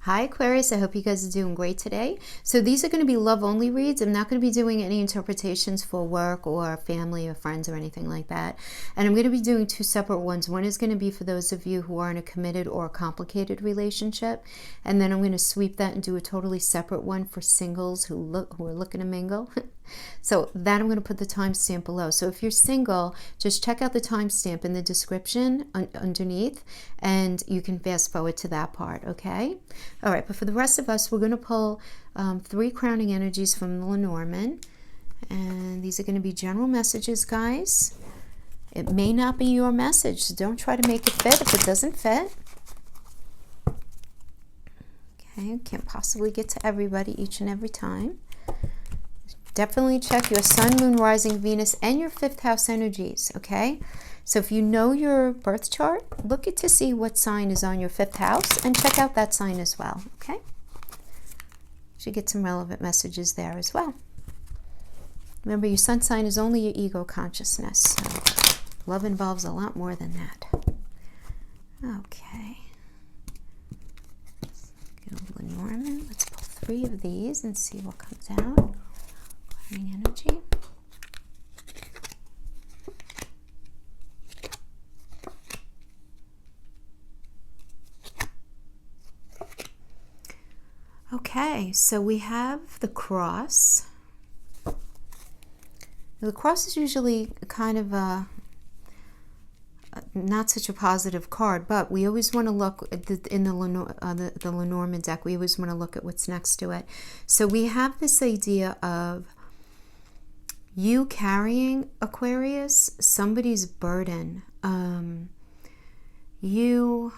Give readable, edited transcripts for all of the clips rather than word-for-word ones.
Hi Aquarius, I hope you guys are doing great today. So these are going to be love only reads. I'm not going to be doing any interpretations for work or family or friends or anything like that. And I'm going to be doing two separate ones. One is going to be for those of you who are in a committed or a complicated relationship. And then I'm going to sweep that and do a totally separate one for singles who are looking to mingle. So that I'm going to put the timestamp below. So if you're single, just check out the timestamp in the description underneath, and you can fast forward to that part, okay? All right, but for the rest of us, we're going to pull 3 crowning energies from the Lenormand, and these are going to be general messages, guys. It may not be your message, so don't try to make it fit if it doesn't fit. Okay, can't possibly get to everybody each and every time. Definitely check your sun, moon, rising, Venus, and your 5th house energies, okay? So if you know your birth chart, look to see what sign is on your 5th house and check out that sign as well, okay? Should get some relevant messages there as well. Remember, your sun sign is only your ego consciousness, so love involves a lot more than that. Okay. Lenormand. Let's pull 3 of these and see what comes out. Energy. Okay, so we have the cross. The cross is usually kind of a not such a positive card, but we always want to look at in the Lenormand deck. We always want to look at what's next to it. So we have this idea of you carrying, Aquarius, somebody's burden. You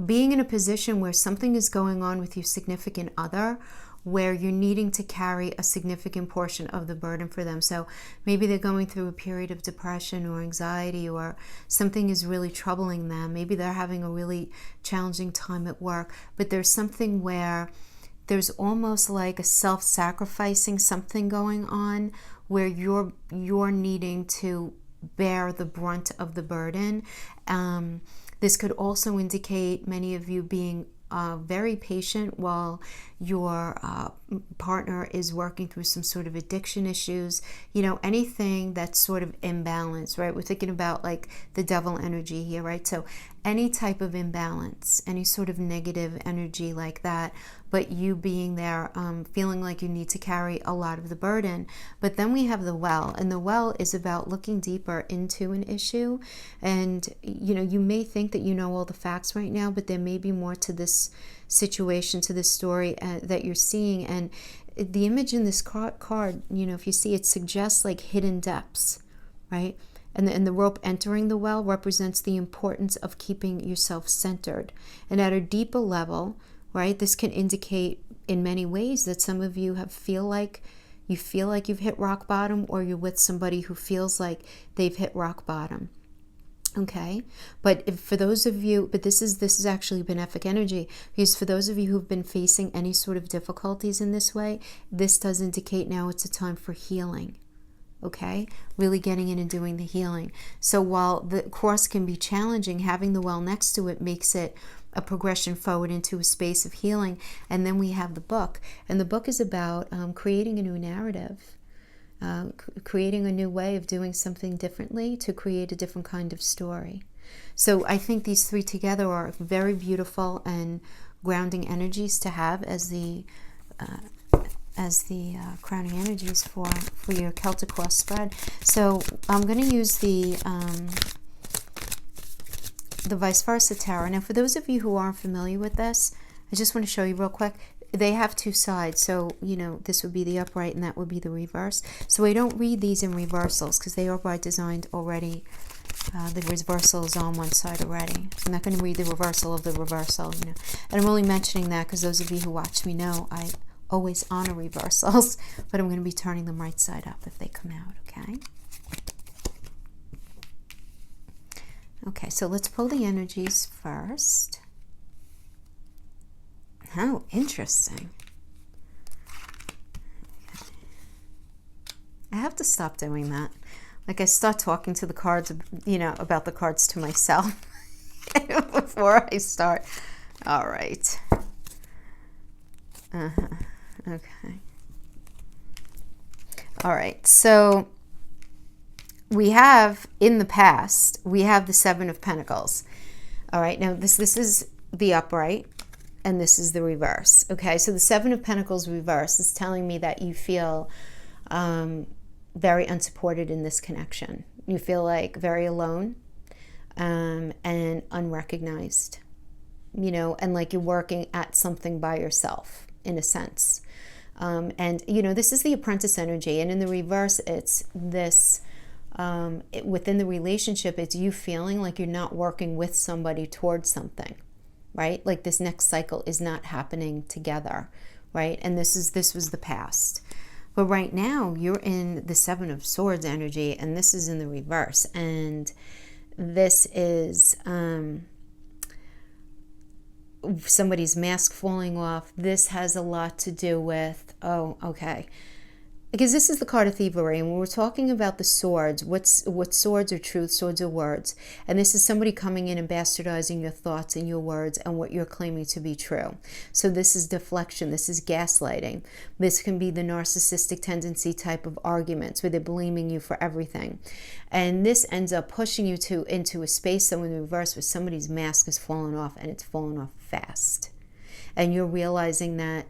being in a position where something is going on with your significant other, where you're needing to carry a significant portion of the burden for them. So maybe they're going through a period of depression or anxiety, or something is really troubling them. Maybe they're having a really challenging time at work, but there's something where there's almost like a self-sacrificing something going on where you're needing to bear the brunt of the burden. This could also indicate many of you being very patient while your partner is working through some sort of addiction issues, you know, anything that's sort of imbalance, right? We're thinking about like the devil energy here, right? So any type of imbalance, any sort of negative energy like that, but you being there, feeling like you need to carry a lot of the burden. But then we have the well, and the well is about looking deeper into an issue. And, you know, you may think that you know all the facts right now, but there may be more to this situation, to this story that you're seeing. And the image in this card, you know, if you see, it suggests like hidden depths, right? And the rope entering the well represents the importance of keeping yourself centered. And at a deeper level, right, this can indicate in many ways that some of you feel like you've hit rock bottom, or you're with somebody who feels like they've hit rock bottom. Okay, but for those of you, but this is actually benefic energy, because for those of you who've been facing any sort of difficulties in this way, this does indicate now it's a time for healing. Okay, really getting in and doing the healing. So while the cross can be challenging, having the well next to it makes it a progression forward into a space of healing. And then we have the book, and the book is about creating a new narrative, creating a new way of doing something differently to create a different kind of story. So I think these 3 together are very beautiful and grounding energies to have as the crowning energies for your Celtic cross spread. So I'm going to use the vice versa tarot. Now, for those of you who aren't familiar with this, I just want to show you real quick. They have 2 sides, so you know this would be the upright and that would be the reverse. So I don't read these in reversals because they are by design already. The reversal is on one side already. So I'm not going to read the reversal of the reversal, you know. And I'm only mentioning that because those of you who watch me know I always honor reversals, but I'm going to be turning them right side up if they come out, okay? Okay, so let's pull the energies first. How interesting. Okay. I have to stop doing that. Like, I start talking to the cards, you know, about the cards to myself before I start All right. Okay. All right. So we have, in the past, we have the Seven of Pentacles. All right. Now, this is the upright, and this is the reverse. Okay. So the Seven of Pentacles reverse is telling me that you feel very unsupported in this connection. You feel like very alone and unrecognized, you know, and like you're working at something by yourself in a sense. And, you know, this is the apprentice energy. And in the reverse, it's this, within the relationship, it's you feeling like you're not working with somebody towards something, right? Like this next cycle is not happening together, right? And this was the past. But right now, you're in the Seven of Swords energy, and this is in the reverse. And this is somebody's mask falling off. This has a lot to do with, oh, okay. Because this is the card of thievery, and when we're talking about the swords, what swords are truth, swords are words. And this is somebody coming in and bastardizing your thoughts and your words and what you're claiming to be true. So this is deflection, this is gaslighting. This can be the narcissistic tendency type of arguments where they're blaming you for everything. And this ends up pushing you into a space, so in the reverse, where somebody's mask is falling off, and it's falling off fast. And you're realizing that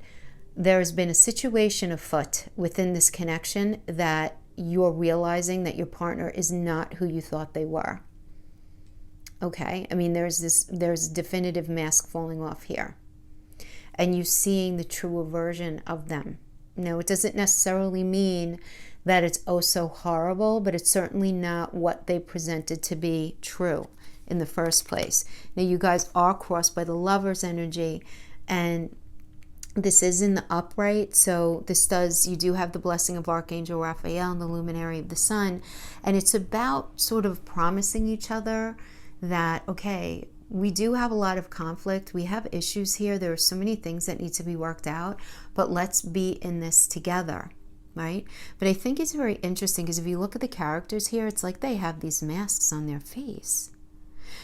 there's been a situation afoot within this connection that you're realizing that your partner is not who you thought they were. Okay? I mean, there's a definitive mask falling off here. And you seeing the truer version of them. Now, it doesn't necessarily mean that it's oh so horrible, but it's certainly not what they presented to be true in the first place. Now, you guys are crossed by the Lover's energy, and this is in the upright, so you do have the blessing of Archangel Raphael and the luminary of the sun, and it's about sort of promising each other that, okay, we do have a lot of conflict, we have issues here, there are so many things that need to be worked out, but let's be in this together, right? But I think it's very interesting because if you look at the characters here, it's like they have these masks on their face.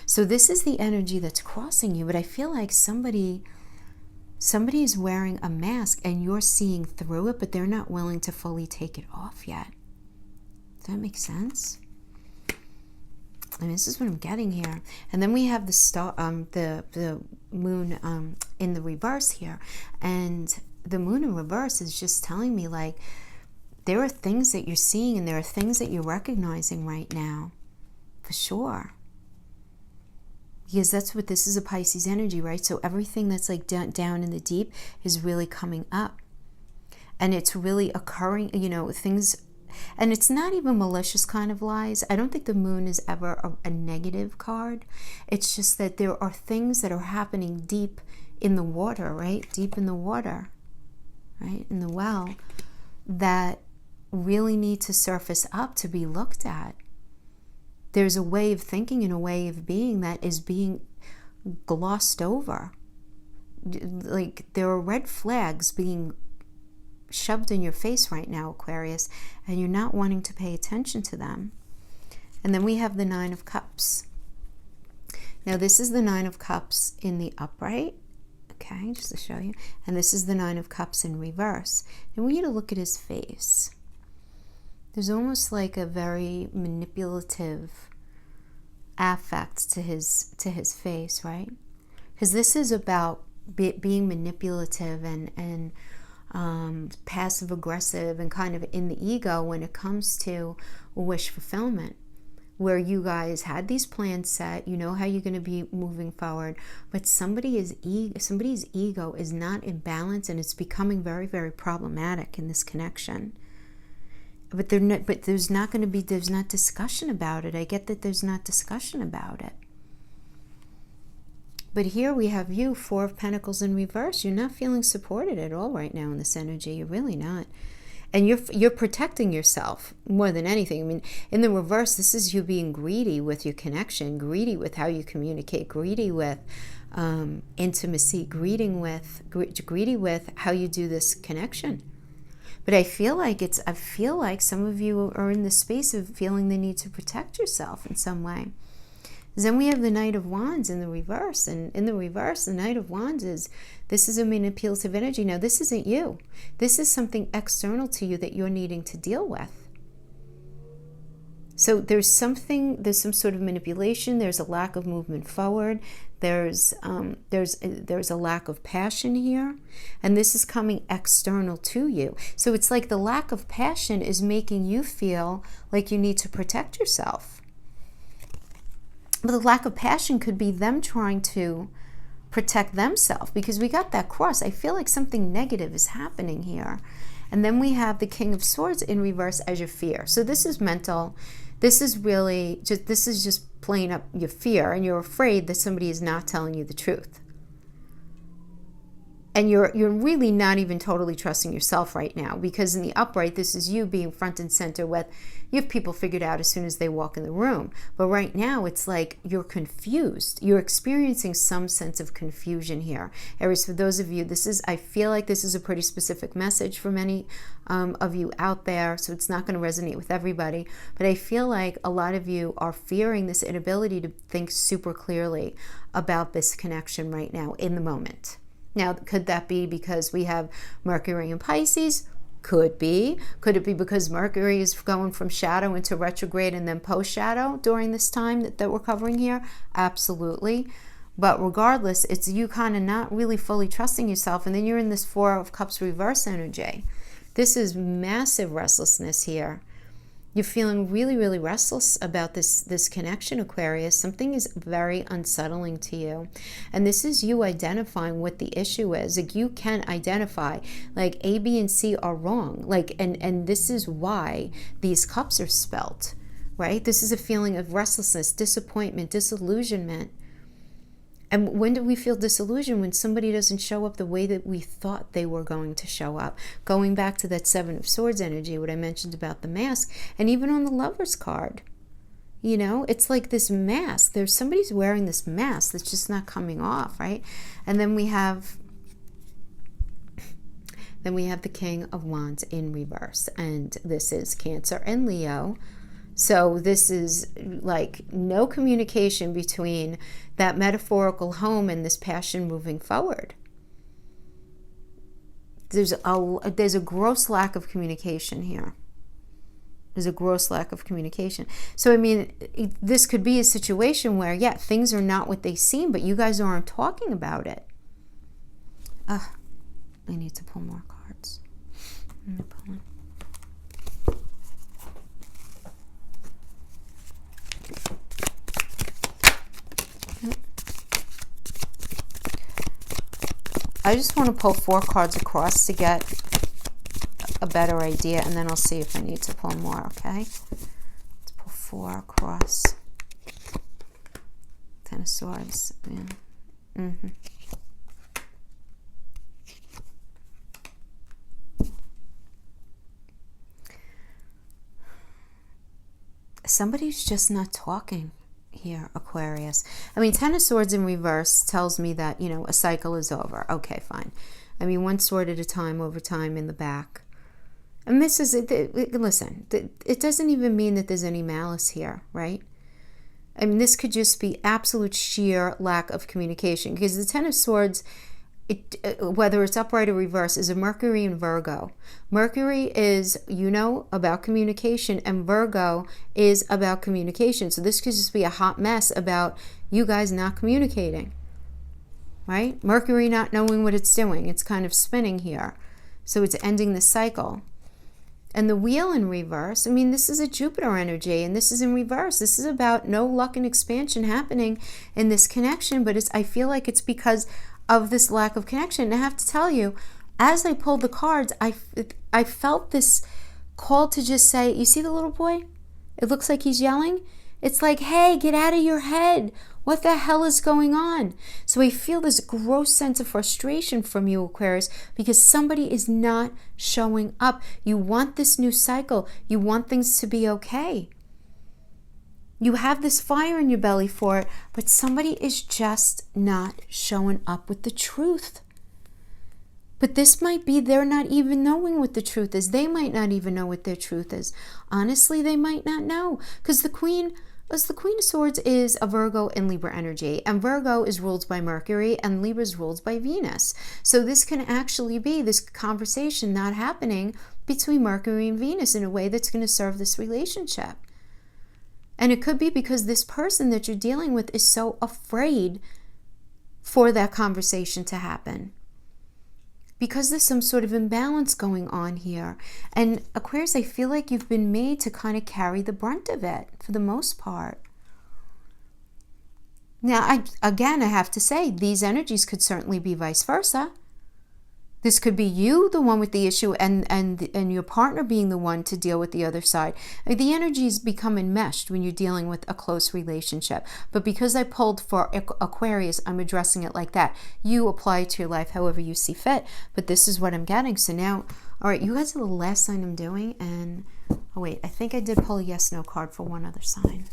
So this is the energy that's crossing you, but I feel like somebody is wearing a mask and you're seeing through it, but they're not willing to fully take it off yet. Does that make sense? And this is what I'm getting here. And then we have the star, the moon in the reverse here. And the moon in reverse is just telling me, like, there are things that you're seeing and there are things that you're recognizing right now. For sure. Because that's what this is, a Pisces energy, right? So everything that's like down in the deep is really coming up. And it's really occurring, you know, things, and it's not even malicious kind of lies. I don't think the moon is ever a negative card. It's just that there are things that are happening deep in the water, right? Deep in the water, right? In the well, that really need to surface up to be looked at. There's a way of thinking and a way of being that is being glossed over. Like, there are red flags being shoved in your face right now, Aquarius, and you're not wanting to pay attention to them. And then we have the Nine of Cups. Now, this is the Nine of Cups in the upright. Okay, just to show you. And this is the Nine of Cups in reverse. And I want you to look at his face. There's almost like a very manipulative affect to his face, right? Because this is about being manipulative and passive aggressive and kind of in the ego when it comes to wish fulfillment, where you guys had these plans set, you know how you're going to be moving forward, but somebody's ego is not in balance, and it's becoming very, very problematic in this connection. But there's not discussion about it. I get that there's not discussion about it. But here we have you, Four of Pentacles in reverse. You're not feeling supported at all right now in this energy. You're really not. And you're protecting yourself more than anything. I mean, in the reverse, this is you being greedy with your connection, greedy with how you communicate, greedy with intimacy, greedy with how you do this connection. But I feel like some of you are in the space of feeling the need to protect yourself in some way. Then we have the Knight of Wands in the reverse. And in the reverse, the Knight of Wands this is a manipulative energy. Now, this isn't you. This is something external to you that you're needing to deal with. So there's some sort of manipulation. There's a lack of movement forward. There's a lack of passion here. And this is coming external to you. So it's like the lack of passion is making you feel like you need to protect yourself. But the lack of passion could be them trying to protect themselves, because we got that cross. I feel like something negative is happening here. And then we have the King of Swords in reverse as your fear. So this is mental. This is just playing up your fear, and you're afraid that somebody is not telling you the truth. And you're really not even totally trusting yourself right now, because in the upright, this is you being front and center with, you have people figured out as soon as they walk in the room. But right now, it's like you're confused. You're experiencing some sense of confusion here. Aries, for those of you, I feel like this is a pretty specific message for many of you out there, so it's not going to resonate with everybody. But I feel like a lot of you are fearing this inability to think super clearly about this connection right now in the moment. Now, could that be because we have Mercury in Pisces? Could be. Could it be because Mercury is going from shadow into retrograde and then post-shadow during this time that we're covering here? Absolutely. But regardless, it's you kind of not really fully trusting yourself, and then you're in this Four of Cups reverse energy. This is massive restlessness here. You're feeling really, really restless about this connection, Aquarius. Something is very unsettling to you. And this is you identifying what the issue is. Like, you can identify, like, A, B, and C are wrong. Like, and this is why these cups are spelt, right? This is a feeling of restlessness, disappointment, disillusionment. And when do we feel disillusioned? When somebody doesn't show up the way that we thought they were going to show up. Going back to that Seven of Swords energy, what I mentioned about the mask, and even on the Lover's card. You know, it's like this mask. Somebody's wearing this mask that's just not coming off, right? And then we have the King of Wands in reverse. And this is Cancer and Leo. So this is like no communication between that metaphorical home and this passion moving forward. There's a gross lack of communication here. There's a gross lack of communication. So, I mean, this could be a situation where, yeah, things are not what they seem, but you guys aren't talking about it. I need to pull more cards. Let me pull in. I just want to pull 4 cards across to get a better idea, and then I'll see if I need to pull more, okay? Let's pull 4 across. 10 of Swords. Yeah. Somebody's just not talking here, Aquarius. I mean, 10 of Swords in reverse tells me that, you know, a cycle is over. Okay, fine. I mean, one sword at a time, over time, in the back. And this is, listen, it doesn't even mean that there's any malice here, right? I mean, this could just be absolute sheer lack of communication, because the 10 of Swords, whether it's upright or reverse, is a Mercury in Virgo. Mercury is, you know, about communication, and Virgo is about communication. So this could just be a hot mess about you guys not communicating, right? Mercury not knowing what it's doing. It's kind of spinning here. So it's ending the cycle. And the Wheel in reverse, I mean, this is a Jupiter energy, and this is in reverse. This is about no luck and expansion happening in this connection, but I feel like it's because of this lack of connection. And I have to tell you, as I pulled the cards, I felt this call to just say, you see the little boy? It looks like he's yelling. It's like, hey, get out of your head. What the hell is going on? So I feel this gross sense of frustration from you, Aquarius, because somebody is not showing up. You want this new cycle. You want things to be okay. You have this fire in your belly for it, but somebody is just not showing up with the truth. But this might be they're not even knowing what the truth is. They might not even know what their truth is. Honestly, they might not know. Because the Queen, As the Queen of Swords is a Virgo and Libra energy, and Virgo is ruled by Mercury and Libra is ruled by Venus. So this can actually be this conversation not happening between Mercury and Venus in a way that's going to serve this relationship. And it could be because this person that you're dealing with is so afraid for that conversation to happen. Because there's some sort of imbalance going on here. And Aquarius, I feel like you've been made to kind of carry the brunt of it for the most part. Now, I have to say, these energies could certainly be vice versa. This could be you, the one with the issue, and your partner being the one to deal with the other side. The energies become enmeshed when you're dealing with a close relationship. But because I pulled for Aquarius, I'm addressing it like that. You apply it to your life however you see fit. But this is what I'm getting. So now, all right, you guys are the last sign I'm doing. And, oh wait, I think I did pull a yes-no card for one other sign.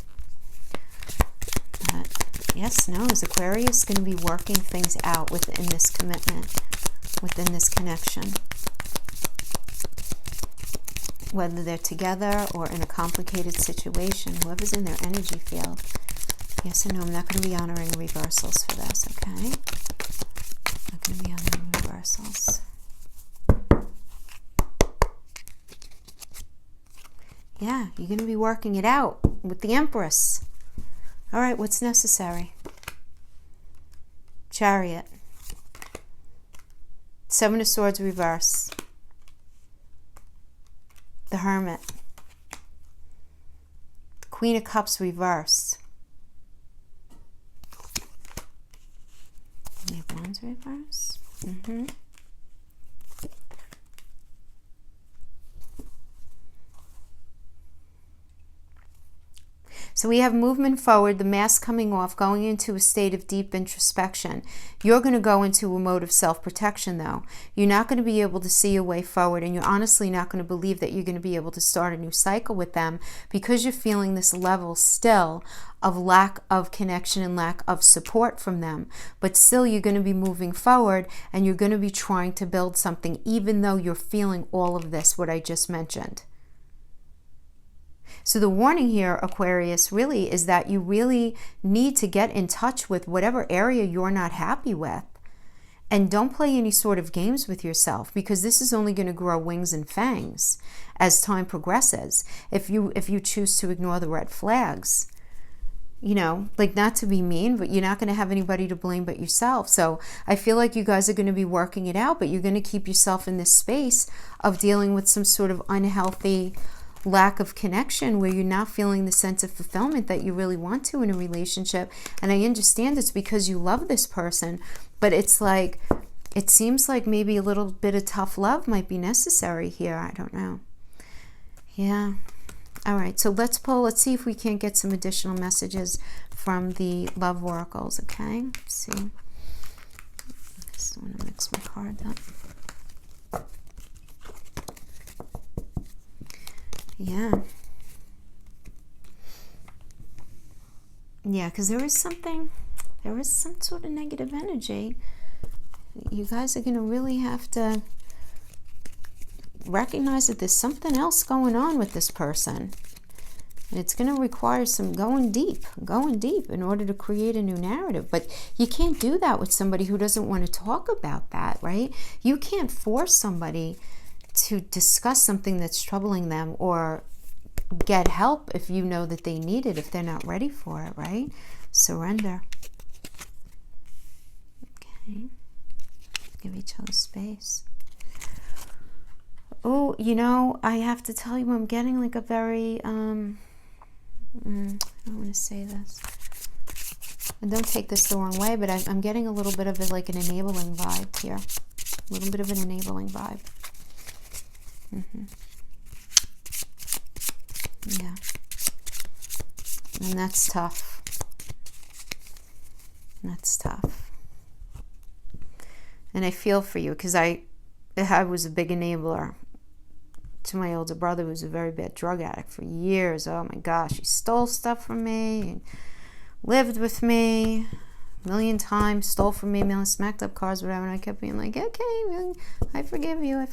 Yes, no, is Aquarius going to be working things out within this commitment? Within this connection, whether they're together or in a complicated situation, whoever's in their energy field. Yes or no, I'm not going to be honoring reversals for this, okay? Not going to be honoring reversals. Yeah, you're going to be working it out with the Empress. All right, what's necessary? Chariot. Seven of Swords reverse. The Hermit. Queen of Cups reverse. Knave of Wands reverse. So we have movement forward, the mask coming off, going into a state of deep introspection. You're going to go into a mode of self-protection, though. You're not going to be able to see your way forward, and you're honestly not going to believe that you're going to be able to start a new cycle with them because you're feeling this level still of lack of connection and lack of support from them. But still, you're going to be moving forward, and you're going to be trying to build something, even though you're feeling all of this, what I just mentioned. So the warning here, Aquarius, really is that you really need to get in touch with whatever area you're not happy with. And don't play any sort of games with yourself, because this is only going to grow wings and fangs as time progresses. If you choose to ignore the red flags, you know, like, not to be mean, but you're not going to have anybody to blame but yourself. So I feel like you guys are going to be working it out, but you're going to keep yourself in this space of dealing with some sort of unhealthy lack of connection where you're not feeling the sense of fulfillment that you really want to in a relationship. And I understand it's because you love this person, but it's like, it seems like maybe a little bit of tough love might be necessary here. I don't know. Yeah. All right. So let's pull. Let's see if we can't get some additional messages from the love oracles. Okay. Let's see. I just want to mix my cards up. Yeah. Yeah, because there is some sort of negative energy. You guys are going to really have to recognize that there's something else going on with this person. And it's going to require some going deep in order to create a new narrative. But you can't do that with somebody who doesn't want to talk about that, right? You can't force somebody to discuss something that's troubling them or get help if you know that they need it, if they're not ready for it, right? Surrender. Okay. Give each other space. Oh, you know, I have to tell you, I'm getting like a very, I don't want to say this. And don't take this the wrong way, but I'm getting a little bit of it, like an enabling vibe here. A little bit of an enabling vibe. Yeah. And that's tough. That's tough. And I feel for you, because I was a big enabler to my older brother, who was a very bad drug addict for years. Oh my gosh, he stole stuff from me, and lived with me a million times, stole from me, smacked up cars, whatever, and I kept being like, okay, I forgive you.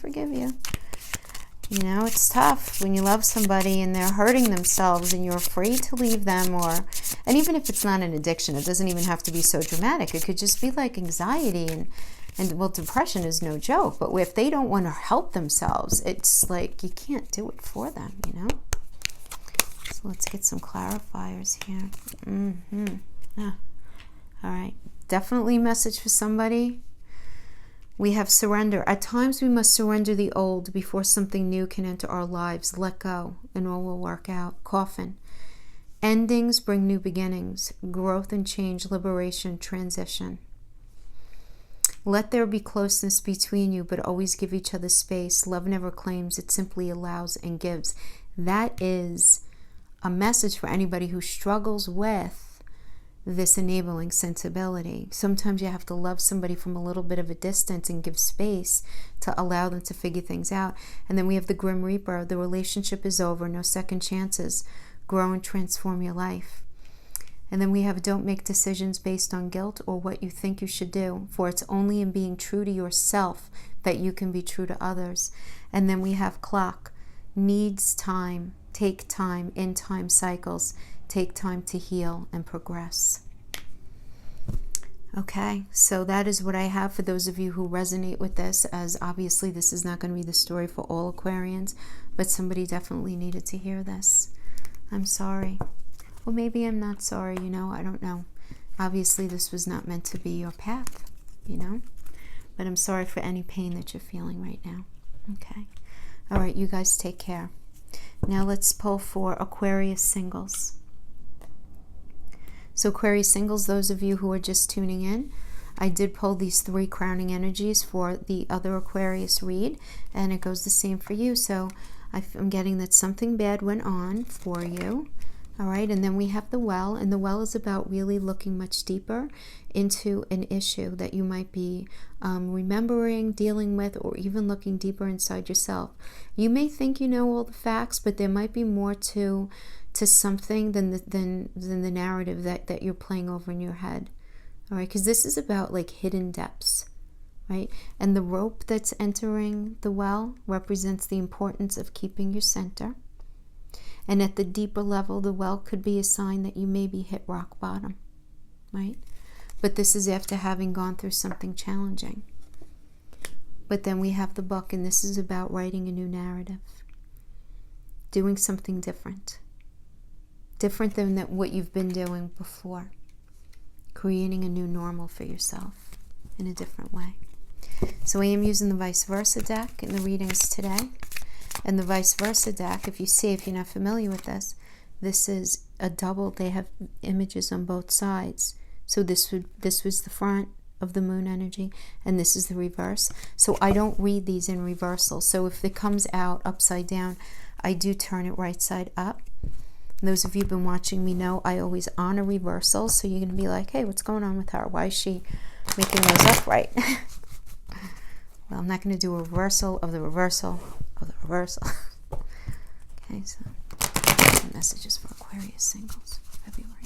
You know, it's tough when you love somebody and they're hurting themselves and you're afraid to leave them, and even if it's not an addiction, it doesn't even have to be so dramatic. It could just be like anxiety and well, depression is no joke, but if they don't want to help themselves, it's like you can't do it for them, you know? So let's get some clarifiers here. Yeah. All right. Definitely message for somebody. We have surrender. At times we must surrender the old before something new can enter our lives. Let go and all will work out. Coffin. Endings bring new beginnings. Growth and change, liberation, transition. Let there be closeness between you, but always give each other space. Love never claims, it simply allows and gives. That is a message for anybody who struggles with this enabling sensibility. Sometimes you have to love somebody from a little bit of a distance and give space to allow them to figure things out. And then we have the Grim Reaper. The relationship is over, no second chances. Grow and transform your life. And then we have don't make decisions based on guilt or what you think you should do, for it's only in being true to yourself that you can be true to others. And then we have clock. Needs time. Take time. In time cycles. Take time to heal and progress. Okay, so that is what I have for those of you who resonate with this, as obviously this is not going to be the story for all Aquarians, but somebody definitely needed to hear this. I'm sorry. Well, maybe I'm not sorry, you know, I don't know. Obviously, this was not meant to be your path, you know, but I'm sorry for any pain that you're feeling right now. Okay. All right, you guys take care. Now let's pull for Aquarius singles. So Aquarius singles, those of you who are just tuning in, I did pull these 3 crowning energies for the other Aquarius read, and it goes the same for you. So I'm getting that something bad went on for you. All right, and then we have the well, and the well is about really looking much deeper into an issue that you might be remembering, dealing with, or even looking deeper inside yourself. You may think you know all the facts, but there might be more to something than the narrative that you're playing over in your head. All right, because this is about like hidden depths, right? And the rope that's entering the well represents the importance of keeping your center. And at the deeper level, the well could be a sign that you maybe hit rock bottom, right? But this is after having gone through something challenging. But then we have the book, and this is about writing a new narrative, doing something different than what you've been doing before, creating a new normal for yourself in a different way. So I am using the vice versa deck in the readings today. And the vice versa deck, if you're not familiar with this is a double. They have images on both sides. So this was the front of the moon energy, and this is the reverse. So I don't read these in reversal. So if it comes out upside down, I do turn it right side up. And those of you who've been watching me know I always honor reversals. So you're going to be like, hey, what's going on with her? Why is she making those upright? Well, I'm not going to do a reversal of the reversal of the reversal. Okay, so some messages for Aquarius singles, February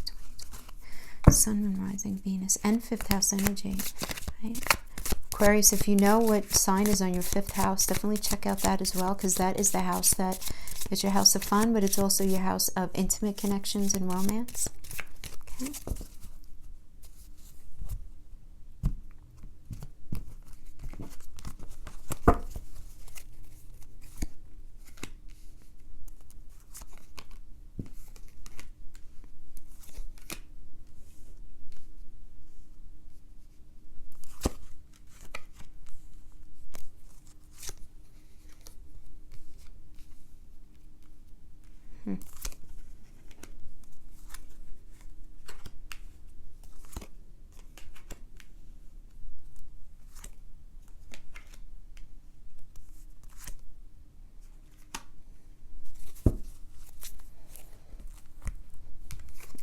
2020. Sun, Moon, Rising, Venus, and 5th house energy. Right? Aquarius, if you know what sign is on your 5th house, definitely check out that as well, because that is the house that is your house of fun, but it's also your house of intimate connections and romance. Okay.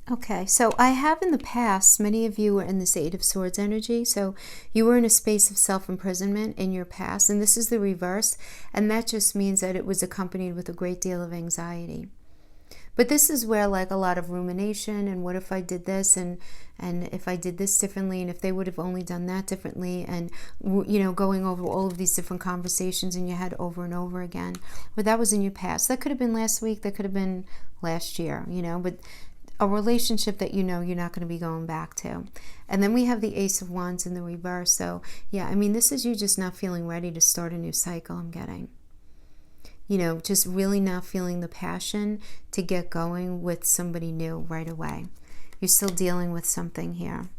Okay, so I have in the past, many of you were in this 8 of Swords energy, so you were in a space of self-imprisonment in your past, and this is the reverse, and that just means that it was accompanied with a great deal of anxiety. But this is where like a lot of rumination and what if I did this, and if I did this differently, and if they would have only done that differently, and going over all of these different conversations in your head over and over again. But that was in your past. That could have been last week, that could have been last year, but a relationship that you're not going to be going back to. And then we have the Ace of Wands in the reverse. So yeah, I mean, this is you just not feeling ready to start a new cycle, I'm getting. Just really not feeling the passion to get going with somebody new right away. You're still dealing with something here.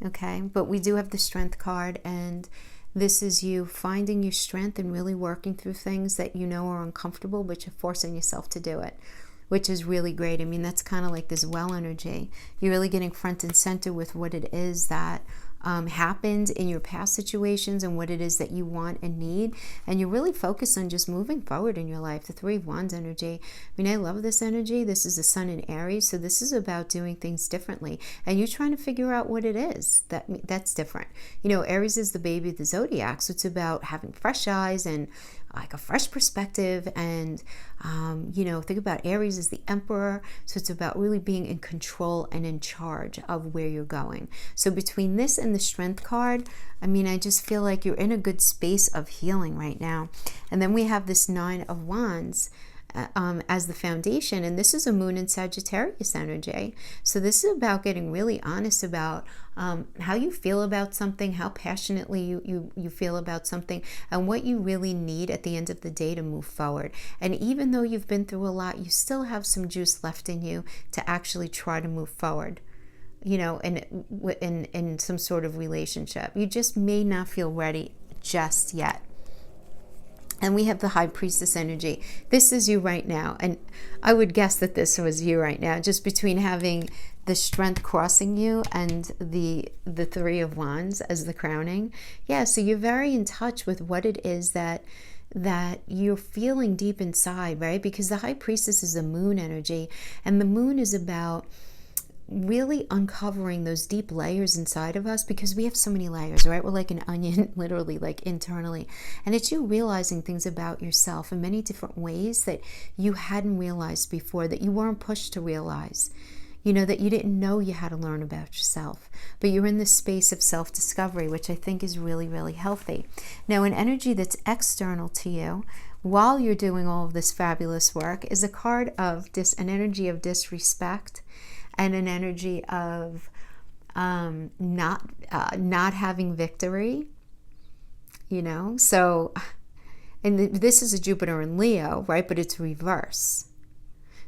Okay, but we do have the Strength card, and this is you finding your strength and really working through things that are uncomfortable, but you're forcing yourself to do it, which is really great. I mean, that's kind of like this well energy. You're really getting front and center with what it is that happened in your past situations and what it is that you want and need. And you're really focused on just moving forward in your life. The Three of Wands energy. I mean, I love this energy. This is the Sun in Aries. So this is about doing things differently. And you're trying to figure out what it is that's different. Aries is the baby of the zodiac. So it's about having fresh eyes and like a fresh perspective. And, think about Aries as the emperor. So it's about really being in control and in charge of where you're going. So between this and the Strength card, I mean, I just feel like you're in a good space of healing right now. And then we have this Nine of Wands as the foundation, and this is a Moon in Sagittarius energy. So this is about getting really honest about how you feel about something, how passionately you feel about something, and what you really need at the end of the day to move forward. And even though you've been through a lot, you still have some juice left in you to actually try to move forward, in some sort of relationship. You just may not feel ready just yet. And we have the High Priestess energy. This is you right now. And I would guess that this was you right now, just between having the Strength crossing you and the Three of Wands as the crowning. Yeah, so you're very in touch with what it is that you're feeling deep inside, right? Because the High Priestess is a moon energy, and the moon is about really uncovering those deep layers inside of us, because we have so many layers, right? We're like an onion, literally, like internally. And it's you realizing things about yourself in many different ways that you hadn't realized before, that you weren't pushed to realize, that you didn't know you had to learn about yourself. But you're in this space of self-discovery, which I think is really, really healthy. Now, an energy that's external to you while you're doing all of this fabulous work is a card of an energy of disrespect, and an energy of not having victory, So, and this is a Jupiter in Leo, right? But it's reverse.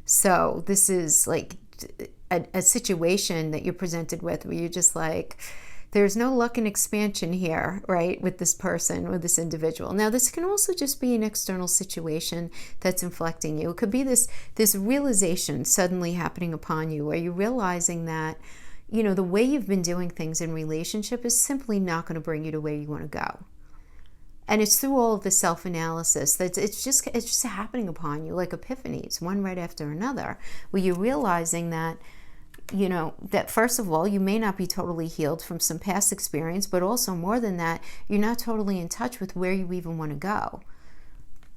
So this is like a situation that you're presented with where you're just like, there's no luck and expansion here, right, with this person, with this individual. Now, this can also just be an external situation that's inflecting you. It could be this realization suddenly happening upon you, where you're realizing that, the way you've been doing things in relationship is simply not going to bring you to where you want to go. And it's through all of the self-analysis that it's just happening upon you, like epiphanies, one right after another, where you're realizing that, that first of all, you may not be totally healed from some past experience, but also more than that, you're not totally in touch with where you even want to go.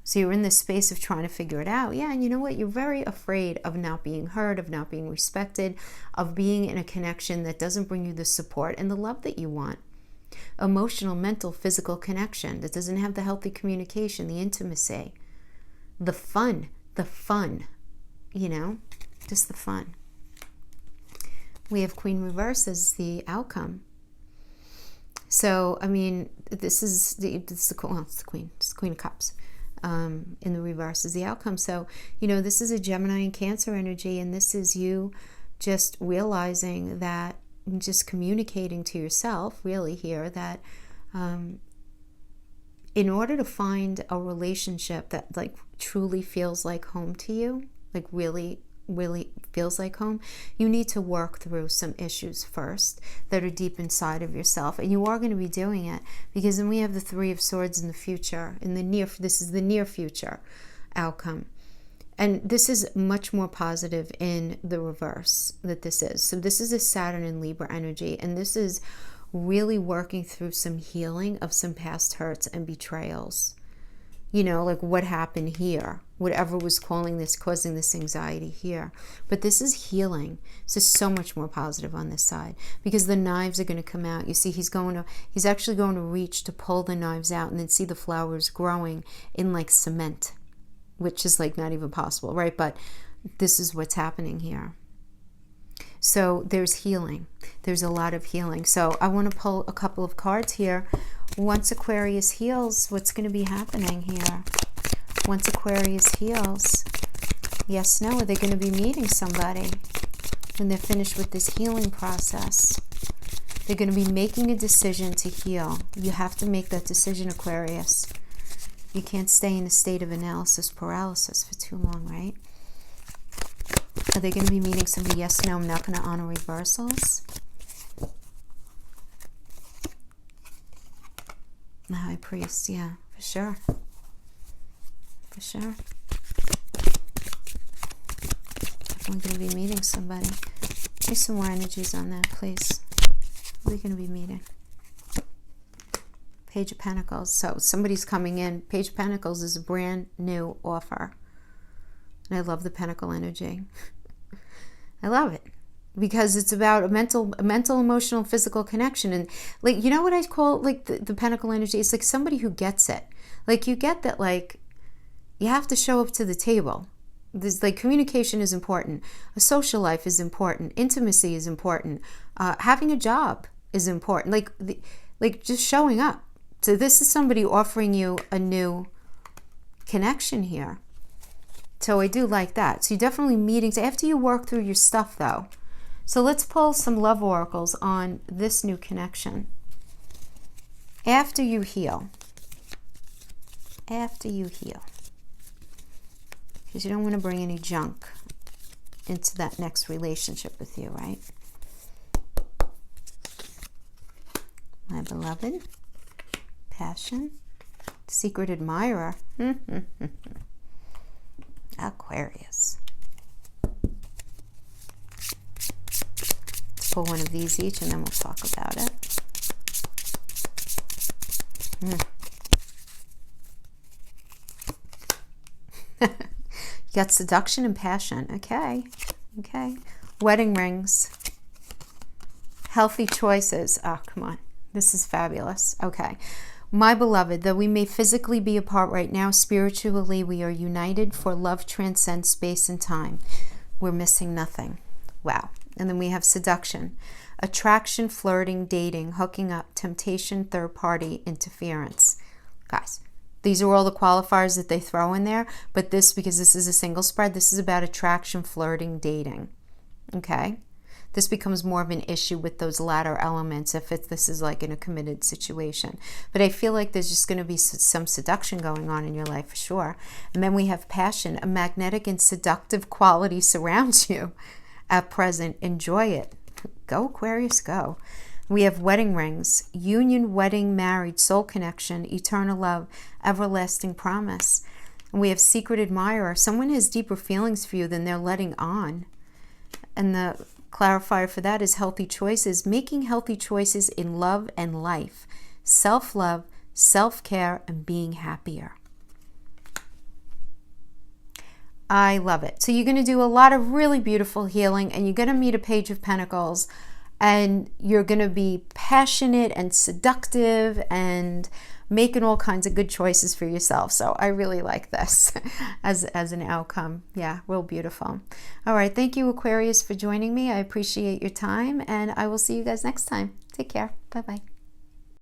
So you're in this space of trying to figure it out. Yeah, and you know what? You're very afraid of not being heard, of not being respected, of being in a connection that doesn't bring you the support and the love that you want. Emotional, mental, physical connection that doesn't have the healthy communication, the intimacy, the fun, just the fun. We have Queen reverse as the outcome. So, I mean, this is the Queen. It's the Queen of Cups. In the reverse is the outcome. So, this is a Gemini and Cancer energy, and this is you just realizing that, just communicating to yourself, really here, that in order to find a relationship that like truly feels like home to you, like really feels like home, you need to work through some issues first that are deep inside of yourself, and you are going to be doing it, because then we have the Three of Swords in the future, this is the near future outcome, and this is much more positive in the reverse that this is. So this is a Saturn and Libra energy, and this is really working through some healing of some past hurts and betrayals, like what happened here, whatever was causing this anxiety here. But this is healing. This is so much more positive on this side, because the knives are going to come out. You see, he's actually going to reach to pull the knives out, and then see the flowers growing in like cement, which is like not even possible, right? But this is what's happening here. So there's healing. There's a lot of healing. So I want to pull a couple of cards here. Once Aquarius heals, what's going to be happening here? Once Aquarius heals, yes, no, are they going to be meeting somebody when they're finished with this healing process? They're going to be making a decision to heal. You have to make that decision, Aquarius. You can't stay in a state of analysis paralysis for too long, right? Are they going to be meeting somebody? Yes, no, I'm not going to honor reversals. The High Priest, yeah, for sure. For sure. Definitely going to be meeting somebody. Give me some more energies on that, please. Who are we going to be meeting? Page of Pentacles. So somebody's coming in. Page of Pentacles is a brand new offer. And I love the Pentacle energy. I love it. Because it's about a mental, emotional, physical connection. And like, you know what I call like the Pentacle energy? It's like somebody who gets it. Like you get that, like, you have to show up to the table. There's like communication is important. A social life is important. Intimacy is important. Having a job is important. Like just showing up. So this is somebody offering you a new connection here. So I do like that. So you're definitely meeting. So after you work through your stuff though. So let's pull some love oracles on this new connection. After you heal. After you heal. Because you don't want to bring any junk into that next relationship with you, right? My beloved. Passion. Secret admirer. Aquarius. Let's pull one of these each and then we'll talk about it. You got seduction and passion. Okay. Okay. Wedding rings. Healthy choices. Oh, come on. This is fabulous. Okay. My beloved, though we may physically be apart right now, spiritually we are united, for love transcends space and time. We're missing nothing. Wow. And then we have seduction. Attraction, flirting, dating, hooking up, temptation, third party, interference. Guys, these are all the qualifiers that they throw in there, but this, because this is a single spread, this is about attraction, flirting, dating. Okay? This becomes more of an issue with those latter elements if this is like in a committed situation. But I feel like there's just going to be some seduction going on in your life for sure. And then we have passion. A magnetic and seductive quality surrounds you at present. Enjoy it. Go Aquarius, go. We have wedding rings, union, wedding, married, soul connection, eternal love, everlasting promise. And we have secret admirer. Someone has deeper feelings for you than they're letting on. And the clarifier for that is healthy choices. Making healthy choices in love and life. Self-love, self-care, and being happier. I love it. So you're going to do a lot of really beautiful healing, and you're going to meet a Page of Pentacles, and you're going to be passionate and seductive and making all kinds of good choices for yourself. So I really like this as an outcome. Yeah, real beautiful. All right. Thank you, Aquarius, for joining me. I appreciate your time, and I will see you guys next time. Take care. Bye-bye.